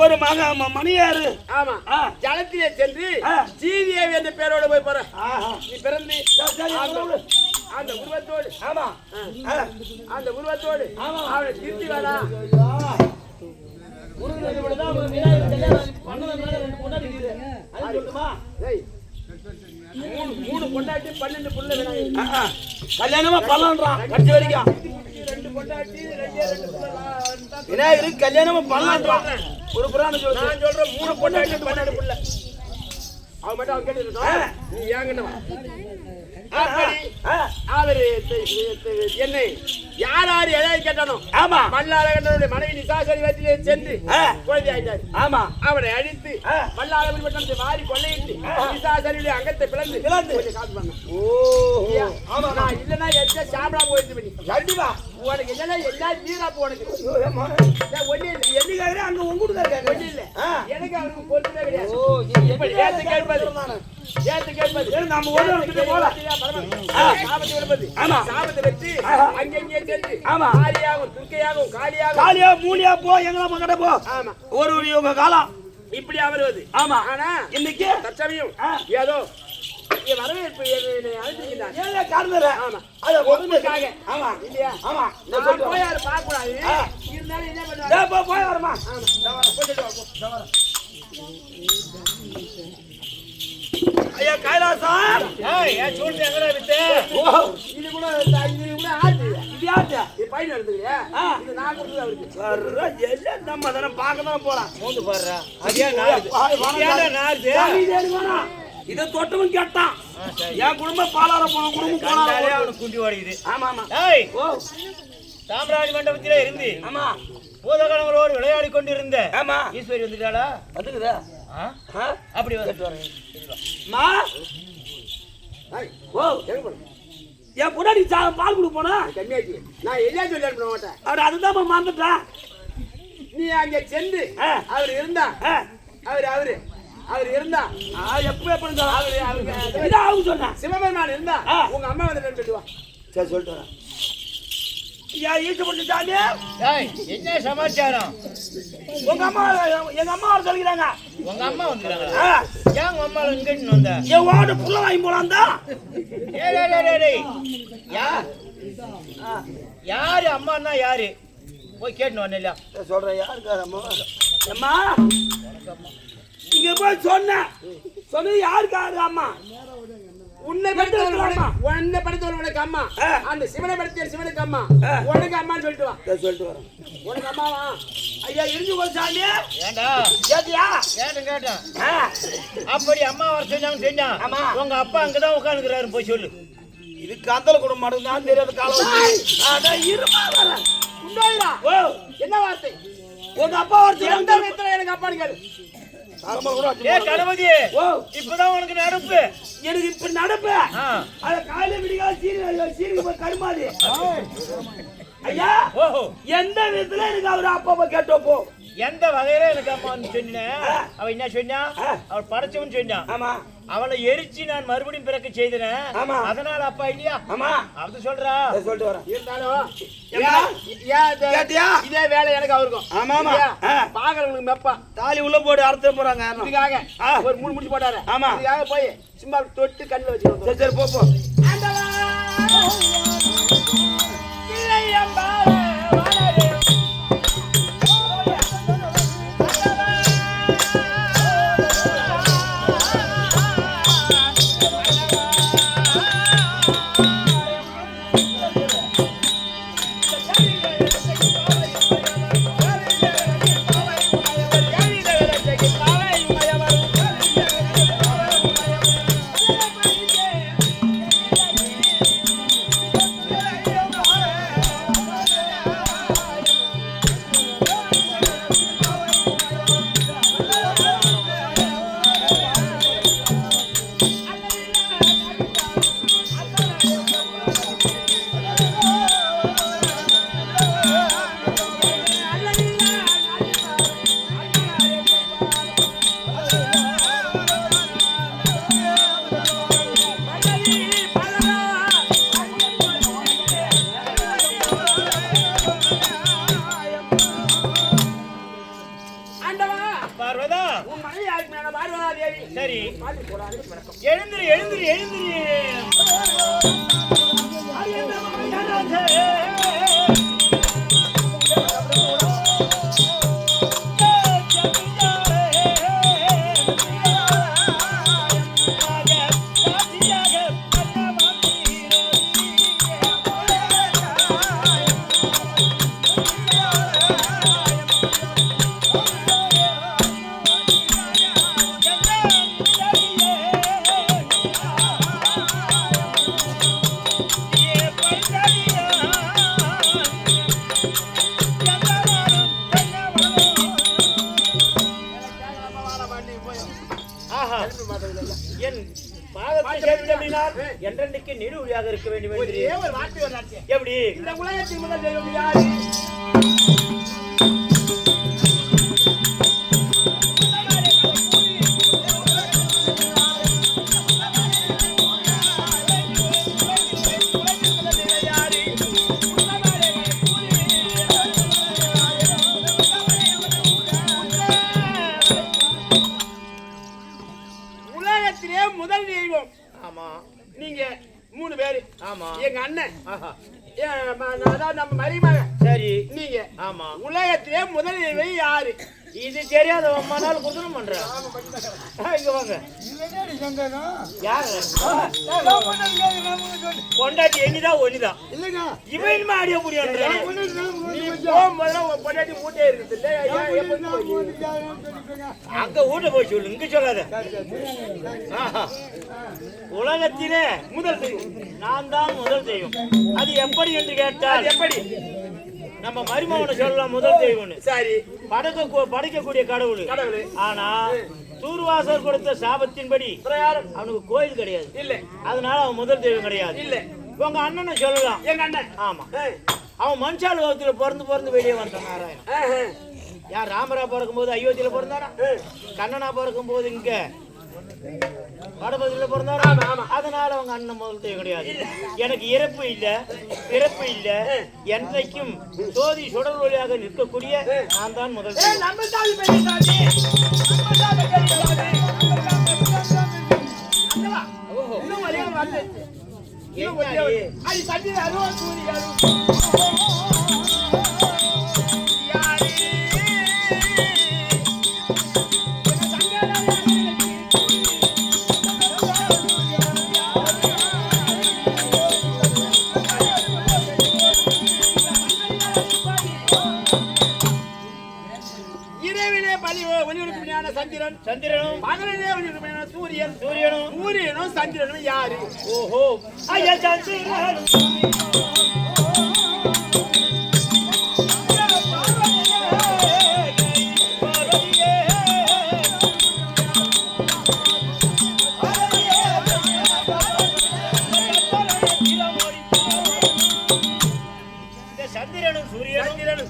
ஒரு மணியாரு ஜலத்திலே சென்று ஜீவியேவி என்ற பேரோட போய் போற நீ பிறந்து அந்த உருவத்தோடு அந்த உருவத்தோடு அவனை திருத்தி வேணா மூணு பொண்டாட்டி 12 புள்ள கல்யாணமா பண்ணலான்றான் கடைசி வரைக்கும் 2 பொண்டாட்டி 2 விநாயகருக்கு கல்யாணமா பண்ணலான்றான் ஒரு புராணம் சொல்லு நான் சொல்றேன் 3 பொண்டாட்டி 12 புள்ள அவ மட்டும் அவன் கேட்டுருக்கான் நீ ஏங்கண்ணவா அவரு என்னை யார் எதாவது கேட்டானோ ஆமா மல்லாளகண்டனுடைய மனைவி நிசாசரி வயத்திலே சென்று குழந்தை ஆயிட்டாரு ஆமா அவனை அழித்து மல்லாளவன் மட்டும் வாரி கொள்ளையிட்டு நிசாசரியுடைய அங்கத்தை பிளந்து கொஞ்சம் காசு பண்ண ஆமா நான் இல்லைன்னா எச்சா சாப்பிடா போயிட்டு பண்ணி கண்டிப்பா உனக்கு இதெல்லாம் எல்லாரும் வீராப்பு உனக்கு ஒண்ணு இல்லை என்னைக்காக அங்க உங்களுக்கு இருக்காங்க ஒண்ணு இல்லை எனக்கு அவருக்கு பொறுத்தே கிடையாது ஏத்து கேட்பது நம்ம ஓட வந்துட்டு போலாம் சாபத்தை விடுப்பது சாபத்தை வச்சு அங்கங்கே சென்று ஆரியாகும் துர்க்கையாகும் காலியா மூலியா போ எங்கள மகட போ ஆமா ஒரு யுக காலம் இப்படி வருவது ஆமா ஆனா இன்னைக்கு தற்சமயம் ஏதோ வரவேற்பு அழைச்சிருக்கிறார் ஏன் காரணம் ஆமா அது ஒருமைக்காக ஆமா இல்லையா ஆமா நான் போய் யாரு பார்க்க கூடாது இருந்தாலும் என்ன பண்ணுவாங்க போய் வரமா ஆமா போயிட்டு வா ஐயா கைலாசம் ஏன் சொல்றீங்க எங்கடா விட்டு இது கூட ஆச்சு இது ஆச்சு இது பையன் எடுத்துக்கிறியா இது நான் கொடுத்தது அவருக்கு எல்லாம் நம்ம தானே பார்க்க தான் போறான் மூந்து பாருடா அதே நான் இதை தொட்டவன் கேட்டான் என் குடும்பம் பாலார போன குடும்பம் போனாலே அவனுக்கு குண்டி ஓடிக்குது ஆமா ஆமா ஏய் ஓ சாம்ராஜ் மண்டபத்திலே இருந்து ஆமா பூதகணங்களோடு விளையாடி கொண்டிருந்த ஆமா ஈஸ்வரி வந்துட்டாளா வந்துக்குதா அப்படி வந்துட்டு வரேன் மா ஓ என் பொண்ணாடி பால் கொடுக்க போனா கம்மியாச்சு நான் எல்லாம் சொல்லி அனுப்ப மாட்டேன் அவர் அதுதான் மறந்துட்டா நீ அங்க சென்று அவர் இருந்தா அவர் இருந்தா எப்ப அவரு சொன்னா சிவபெருமான் இருந்தா உங்க அம்மா வந்து சொல்லுவா சரி சொல்லிட்டு வரேன் என்ன சமாச்சாரம் உங்க அம்மா எங்க அம்மா சொல்லிக்கிறாங்க உங்க அம்மா வந்துக்கிறாங்க ஏன் உங்க அம்மா இங்க வந்த என் வாடு புள்ள வாங்கி போலாம் தான் யாரு அம்மான்னா யாரு போய் கேட்டு வந்த இல்லையா சொல்றேன் யாருக்காரு அம்மா அம்மா இங்க போய் சொன்ன யாருக்காரு அம்மா உன்னை படுத்தவன் உனக்கு அம்மா அந்த சிவனை படுத்திய சிவனுக்கு அம்மா உனக்கு அம்மான்னு சொல்லிட்டு வா சொல்லிட்டு வரேன் உனக்கு அம்மாவா ஐயா இருந்து கொள்சாமி ஏண்டா கேட்டியா கேட்டேன் அப்படி அம்மா வர சொன்னாங்க செஞ்சான் உங்க அப்பா அங்கதான் உட்காந்துக்கிறாரு போய் சொல்லு இது காந்தல கூட மாட்டேங்குதான் தெரியாத காலம் இருமா வரேன் என்ன வார்த்தை உங்க அப்பா ஒருத்தர் எனக்கு அப்பான்னு கேளு கணபதி இப்பதான் உனக்கு நடப்பு எனக்கு இப்ப நடப்பு அத காலையில விடிகால சீருக்கு கருமாதி ஐயா எந்த விதத்துல எனக்கு அவர் அப்பா கேட்டோப்போ எந்த வகையில எனக்கு அம்மான்னு சொன்னேன் அவ என்ன சொன்னா அவள் படைச்சவன் சொன்னான் ஆமா அவளை எரிச்சு நான் மறுபடியும் பிறக்க செய்தேன் அதனால அப்பா இல்லையா ஆமா அது சொல்றா சொல்லிட்டு வரேன் இருந்தாலும் இதே வேலை எனக்கு அவருக்கும் ஆமா ஆமா பாக்குறவங்களுக்கு மெப்பா தாலி உள்ள போட்டு அறுத்து போறாங்க இதுக்காக ஒரு 3 முடிச்சு போட்டாரு ஆமா இதுக்காக போய் சும்மா தொட்டு கண்ணில் வச்சு சரி போ சரி எழுந்திரு எழுந்திரு எழுந்திரு என்றென்றைக்கு நெடுவழியாக இருக்க வேண்டும் எப்படி இந்த உலகத்தின் முதல் தெய்வம் யாரு? உலகத்திலே முதல் தெய்வம். ஆமா, நீங்க 3 பேரு. ஆமா, எங்க அண்ணன். அதான் நம்ம மருமகன். சரி, நீங்க. ஆமா, உலகத்திலே முதல் தெய்வம் யாரு? இது தெரியாத அம்மா நாள் குதிரம் பண்ற. இங்க வாங்க. யாரு பொண்டாட்டி? எண்ணிதான் ஒண்ணுதான் இல்லங்க. இவன் மாடிய புரியான்ற பொண்டாட்டி மூட்டே இருக்குது அங்க ஊட்ட போய் சொல்லு, இங்க சொல்லாத. உலகத்திலே முதல் தெய்வம் நான் தான் முதல் தெய்வம். அது எப்படி என்று கேட்டால் எப்படி நம்ம மருமகனை சொல்லலாம் முதல் தெய்வம்னு. சரி, படைக்கக்கூடிய கடவுள். ஆனா தூர்வாசர் கொடுத்த சாபத்தின்படி அவனுக்கு கோயில் கிடையாது. இல்ல, அதனால அவன் முதல் தெய்வம் கிடையாது. இல்ல, உங்க அண்ணனை சொல்லலாம். எங்க அண்ணன். ஆமா, அவன் மனுஷால் வகுத்துல பிறந்து வெளியே வந்தான். நாராயணன் யார்? ராமரா பிறக்கும் போது அயோத்தியில பிறந்தாரா? கண்ணனா பிறக்கும் போது இங்க வடபகுதியில பிறந்தாரா? அதனால அவங்க அண்ணன் முதல் தெய்வம் கிடையாது. எனக்கு இறப்பு இல்ல, பிறப்பு இல்ல, என்றைக்கும் சோதி சுடர் வழியாக நிற்கக்கூடிய நான் தான் முதல் தெய்வம். சந்திரனும் பகலிலே சூரியனும் சந்திரனும் யாரு? ஓஹோ, ஐயா சந்திரன்.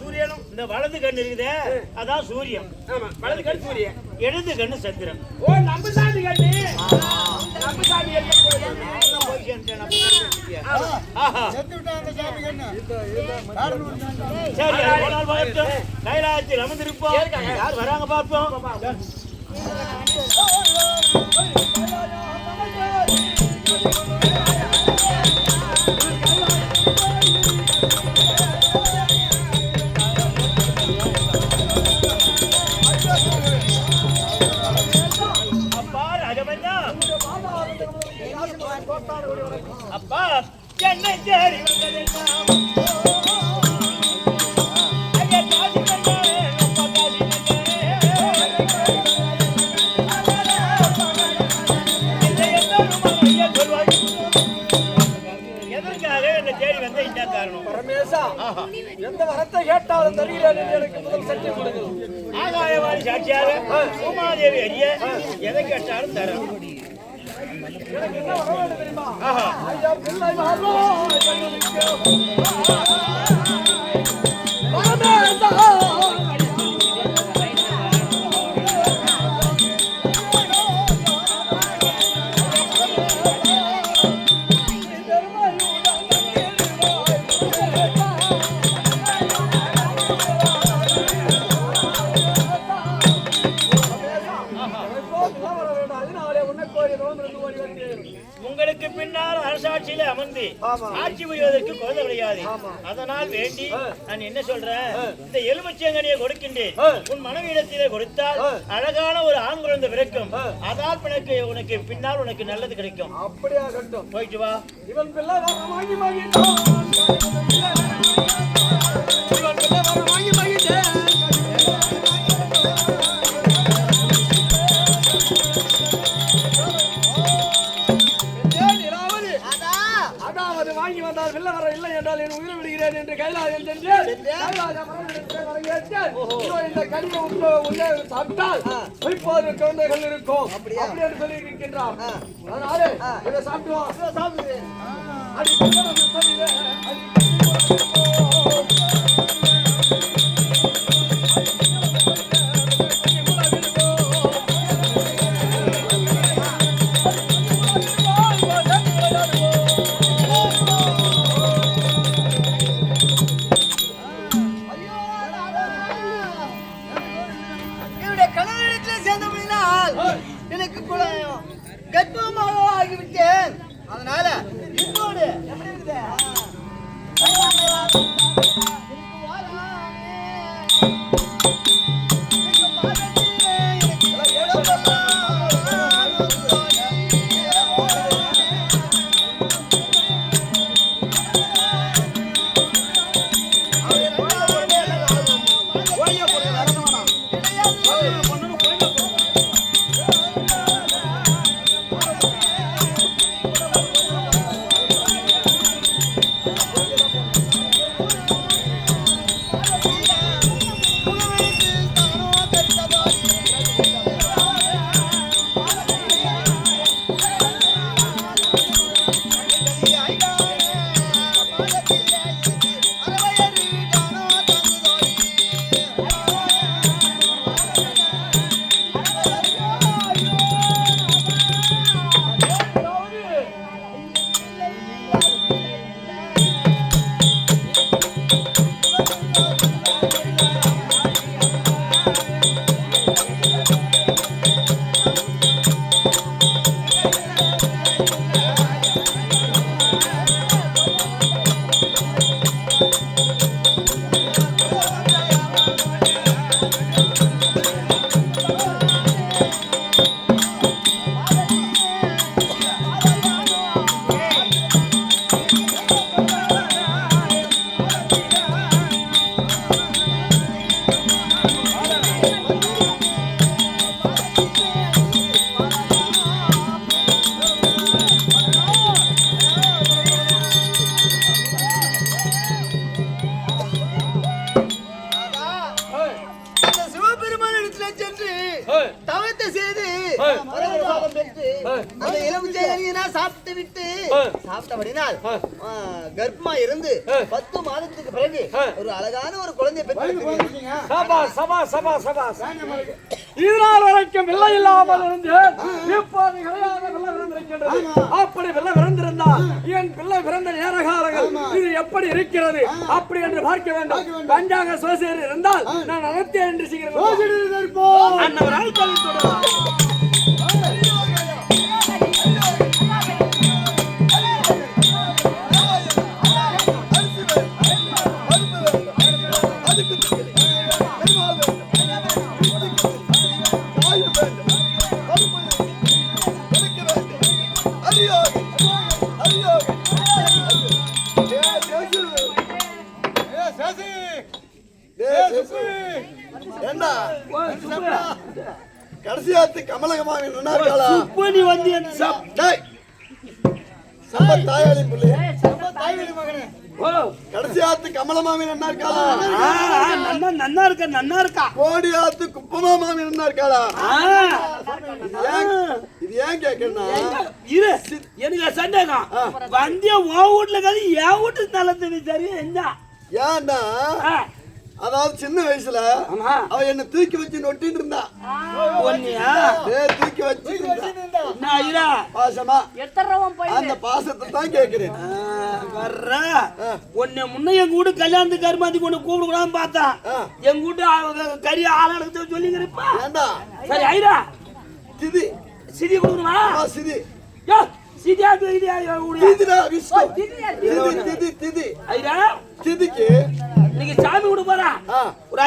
சூரியனும் இந்த வலது கண்ணு இருக்குதே அதான் சூரியன். ஆமா, வலது கண்ணு சூரியன், இடது கண்ணு சந்திரன். ஓ, நம்ம சாமி கண்ணு. நம்ம சாமி கைலாயத்தில் அமர்ந்திருப்போம். யார் வராங்க பார்ப்போம். அப்பா என்னை தேடி எதற்காக என்னை தேடி வந்த இந்த காரணம்? பரமேசா, எந்த வரத்தை கேட்டாலும் தருகிறேன். எனக்கு முதல் சத்தியம் கொடுங்க. ஆகாயவாணி சாட்சியாக உமாதேவி அறிய எதை கேட்டாலும் தரும். எனக்கு என்ன வர வேண்டும் தெரியுமா? ஐயா பிள்ளை ஆட்சி புரிவதற்கு குழந்தை கிடையாது. அதனால் வேண்டி நான் என்ன சொல்றேன், இந்த எலுமிச்சங்கனியை கொடுக்கின்றேன். உன் மனைவியிடத்திலே கொடுத்தால் அழகான ஒரு ஆண் குழந்தை பிறக்கும். அதால் உனக்கு பின்னால் உனக்கு நல்லது கிடைக்கும். அப்படியா கட்டும். போயிட்டு வா. இவன் பிள்ளை வாங்கி வாங்கி வாங்கி வந்தால் வெள்ள வர இல்லை என்றால் என் உயிரை விடுகிறேன் என்று கைலாயம் சென்று இந்த கனியை உள்ளே சாப்பிட்டால் இப்போது குழந்தைகள் இருக்கும் அப்படி என்று சொல்லி இருக்கின்றான். அதனால இதை சாப்பிடுவோம். சாப்பிடுவேன். எனக்கு கர்ப்பமாக ஆகிவிட்டேன். அதனால இப்போது எப்படி இருக்குது? கர்ப்பமா இருந்து 10 மாதத்துக்கு பிறகு ஒரு அழகான ஒரு குழந்தை பெற்றெடுத்தீங்க. இதனால் வரைக்கும் வெள்ளை இல்லாமல் இருந்து இப்போது கிடையாது வெள்ளை பிறந்திருக்கின்றது. அப்படி வெள்ளை பிறந்திருந்தால் என் பிள்ளை பிறந்த நேர காலங்கள் இது எப்படி இருக்கிறது அப்படி என்று பார்க்க வேண்டும். பஞ்சாங்க சோசியர் இருந்தால் நான் அனைத்தேன் என்று சீக்கிரம் அன்னவரால் கழித்துடலாம். கடைசியாத்து கமலகமாக நீ வந்து தாயாளி பிள்ளை கடைசியாத்து கமலமாமி நன்னா இருக்காளா? நன்னா இருக்கா. கோடியாத்து குப்பமா மாமி நன்னா இருக்காளா? இது ஏன் கேக்குறா? இரு எனக்கு சந்தேகம். வந்திய உன் வீட்டுல கதை என் வீட்டுக்கு நல்லது சரி என்ன ஏன்னா அதாவது சின்ன வயசுல அவ என்ன தூக்கி வச்சு நொட்டிட்டு இருந்தா. தூக்கி வச்சு பாசமா அந்த பாசத்தை தான் கேக்குறேன். உன்னை முன்ன எங்க வீட்டு கல்யாணத்துக்கு கருமாத்தி கொண்டு கூப்பிடக்கூடாதுன்னு பார்த்தா எங்க வீட்டு கறி ஆளாளுக்கு சொல்லிங்கிறப்பா சரி ஐயா சிதி சிதி கொடுக்கணுமா? சிதி சிதியா திதியா திதிடா விஷ்ணு. திதியா, திதி. திதி. ஐயா திதிக்கு நீங்க சாமி கூட போறா ஆ. ஒரு